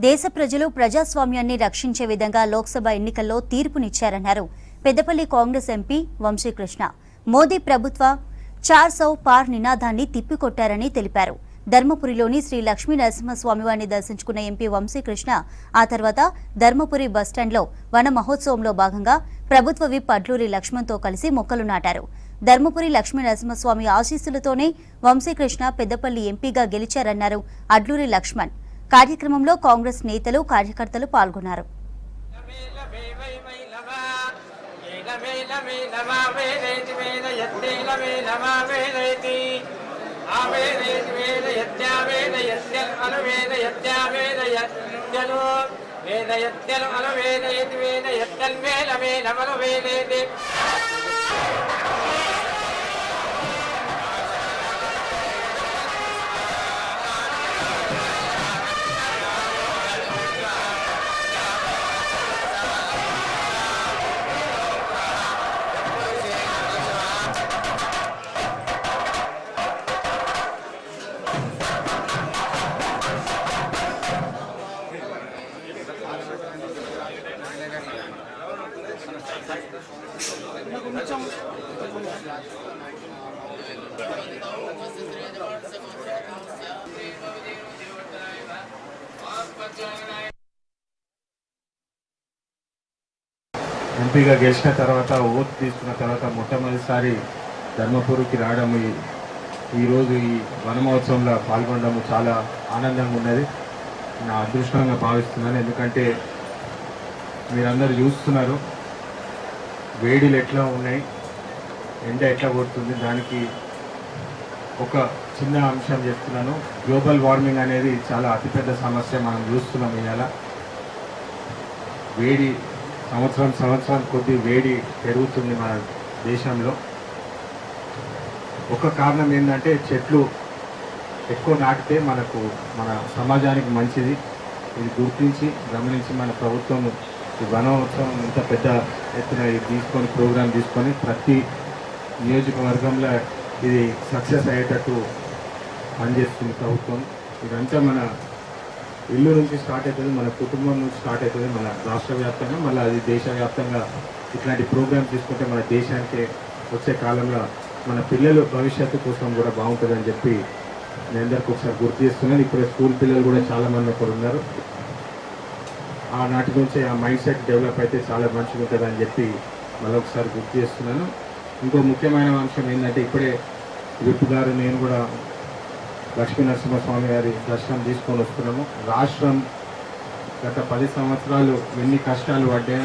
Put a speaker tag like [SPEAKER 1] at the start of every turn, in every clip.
[SPEAKER 1] దేశ ప్రజలు ప్రజాస్వామ్యాన్ని రక్షించే విధంగా లోక్సభ ఎన్నికల్లో తీర్పునిచ్చారన్నారు పెద్దపల్లి కాంగ్రెస్ ఎంపీ వంశీకృష్ణ. మోదీ ప్రభుత్వ 400 పార్ నినాదాన్ని తిప్పికొట్టారని తెలిపారు. ధర్మపురిలోని శ్రీ లక్ష్మీ నరసింహస్వామివారిని దర్శించుకున్న ఎంపీ వంశీకృష్ణ ఆ తర్వాత ధర్మపురి బస్టాండ్లో వన మహోత్సవంలో భాగంగా ప్రభుత్వ విప్ అడ్లూరి లక్ష్మణ్తో కలిసి మొక్కలు నాటారు. ధర్మపురి లక్ష్మీ నరసింహస్వామి ఆశీస్సులతోనే వంశీకృష్ణ పెద్దపల్లి ఎంపీగా గెలిచారన్నారు అడ్లూరి లక్ష్మణ్. కార్యక్రమంలో కాంగ్రెస్ నేతలు కార్యకర్తలు పాల్గొన్నారు.
[SPEAKER 2] ఎంపీగా గెలిచిన తర్వాత ఓటు తీసుకున్న తర్వాత మొట్టమొదటిసారి ధర్మపురికి రావడం, ఈరోజు ఈ వన మహోత్సవంలో పాల్గొనడం చాలా ఆనందంగా ఉన్నది. నా అదృష్టంగా భావిస్తున్నాను. ఎందుకంటే మీరందరూ చూస్తున్నారు వేడిలు ఎట్లా ఉన్నాయి, ఎండ ఎట్లా కొడుతుంది. దానికి ఒక చిన్న అంశం చెప్తున్నాను. గ్లోబల్ వార్మింగ్ అనేది చాలా అతిపెద్ద సమస్య మనం చూస్తున్నాం. ఇవాళ వేడి సంవత్సరం కొద్ది వేడి పెరుగుతుంది మన దేశంలో. ఒక కారణం ఏంటంటే చెట్లు ఎక్కువ నాటితే మన సమాజానికి మంచిది. ఇది గుర్తించి గమనించి మన ప్రభుత్వం ఈ వనోత్సవం ఇంత పెద్ద ఎత్తున ప్రోగ్రాం తీసుకొని ప్రతి నియోజకవర్గంలో ఇది సక్సెస్ అయ్యేటట్టు పనిచేస్తుంది ప్రభుత్వం. ఇదంతా మన ఇల్లు నుంచి స్టార్ట్ అవుతుంది, మన కుటుంబం నుంచి స్టార్ట్ అవుతుంది, మన రాష్ట్ర వ్యాప్తంగా మళ్ళీ అది దేశవ్యాప్తంగా ఇట్లాంటి ప్రోగ్రామ్స్ తీసుకుంటే మన దేశానికి వచ్చే కాలంలో మన పిల్లల భవిష్యత్తు కోసం కూడా బాగుంటుందని చెప్పి నేను అందరికీ ఒకసారి గుర్తు చేస్తున్నాను. ఇప్పుడు స్కూల్ పిల్లలు కూడా చాలామంది అక్కడ ఉన్నారు. ఆనాటి నుంచి ఆ మైండ్ సెట్ డెవలప్ అయితే చాలా మంచిగా ఉంటుందని చెప్పి మళ్ళీ ఒకసారి గుర్తు చేస్తున్నాను. ఇంకో ముఖ్యమైన అంశం ఏంటంటే ఇప్పుడే విప్ గారు నేను కూడా లక్ష్మీ నరసింహస్వామి గారి దర్శనం తీసుకొని వస్తున్నాము. రాష్ట్రం గత 10 సంవత్సరాలు ఎన్ని కష్టాలు పడ్డా,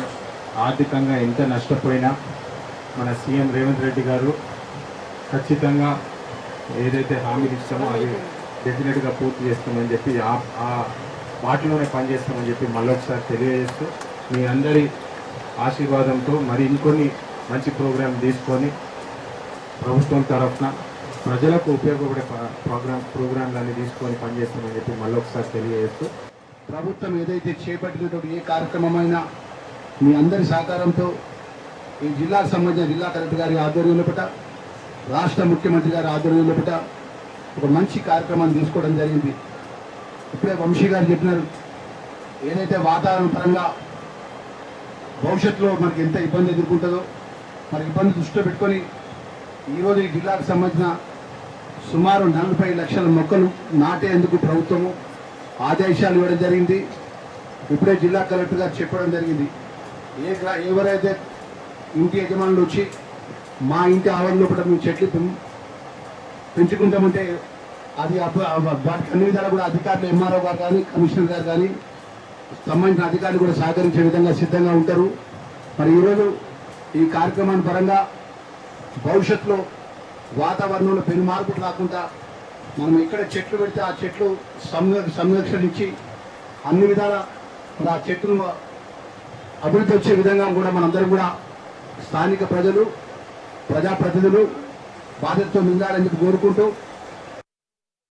[SPEAKER 2] ఆర్థికంగా ఎంత నష్టపోయినా మన సీఎం రేవంత్ రెడ్డి గారు ఖచ్చితంగా ఏదైతే హామీలు ఇస్తామో అది డెఫినెట్గా పూర్తి చేస్తామని చెప్పి ఆ వాటిలోనే పనిచేస్తామని చెప్పి మళ్ళొకసారి తెలియజేస్తూ మీ అందరి ఆశీర్వాదంతో మరి ఇంకొన్ని మంచి ప్రోగ్రాం తీసుకొని ప్రభుత్వం తరఫున ప్రజలకు ఉపయోగపడే ప్రోగ్రాంలన్నీ తీసుకొని పనిచేస్తామని చెప్పి మళ్ళొకసారి తెలియజేస్తూ
[SPEAKER 3] ప్రభుత్వం ఏదైతే చేపట్టినటువంటి ఏ కార్యక్రమమైనా మీ అందరి సహకారంతో ఈ జిల్లాకు సంబంధించిన జిల్లా కలెక్టర్ గారి ఆధ్వర్యంలో పట, రాష్ట్ర ముఖ్యమంత్రి గారి ఆధ్వర్యంలో పట ఒక మంచి కార్యక్రమాన్ని తీసుకోవడం జరిగింది. ఇప్పుడే వంశీ గారు చెప్పినారు, ఏదైతే వాతావరణ పరంగా భవిష్యత్తులో మనకి ఎంత ఇబ్బంది ఎదుర్కొంటుందో మరి ఇబ్బంది దృష్టిలో పెట్టుకొని ఈరోజు ఈ జిల్లాకు సంబంధించిన సుమారు 40 లక్షల మొక్కలు నాటేందుకు ప్రభుత్వము ఆదేశాలు ఇవ్వడం జరిగింది. ఇప్పుడే జిల్లా కలెక్టర్ గారు చెప్పడం జరిగింది, ఎవరైతే ఇంటి యజమానులు వచ్చి మా ఇంటి ఆవరణలో కూడా మేము చెట్లు పెంచుకుంటామంటే అది వాటికి అన్ని విధాలు కూడా అధికారులు ఎంఆర్ఓ గారు కానీ కమిషనర్ గారు కానీ సంబంధించిన అధికారులు కూడా సహకరించే విధంగా సిద్ధంగా ఉంటారు. మరి ఈరోజు ఈ కార్యక్రమాన్ని పరంగా భవిష్యత్తులో వాతావరణంలో పెను మార్పులు రాకుండా మనం ఎక్కడ చెట్లు పెడితే ఆ చెట్లు సంరక్షణ ఇచ్చి అన్ని విధాల ఆ చెట్లను అభివృద్ధి వచ్చే విధంగా కూడా మనందరం కూడా స్థానిక ప్రజలు ప్రజాప్రతినిధులు బాధ్యతతో నిందాలని చెప్పి కోరుకుంటూ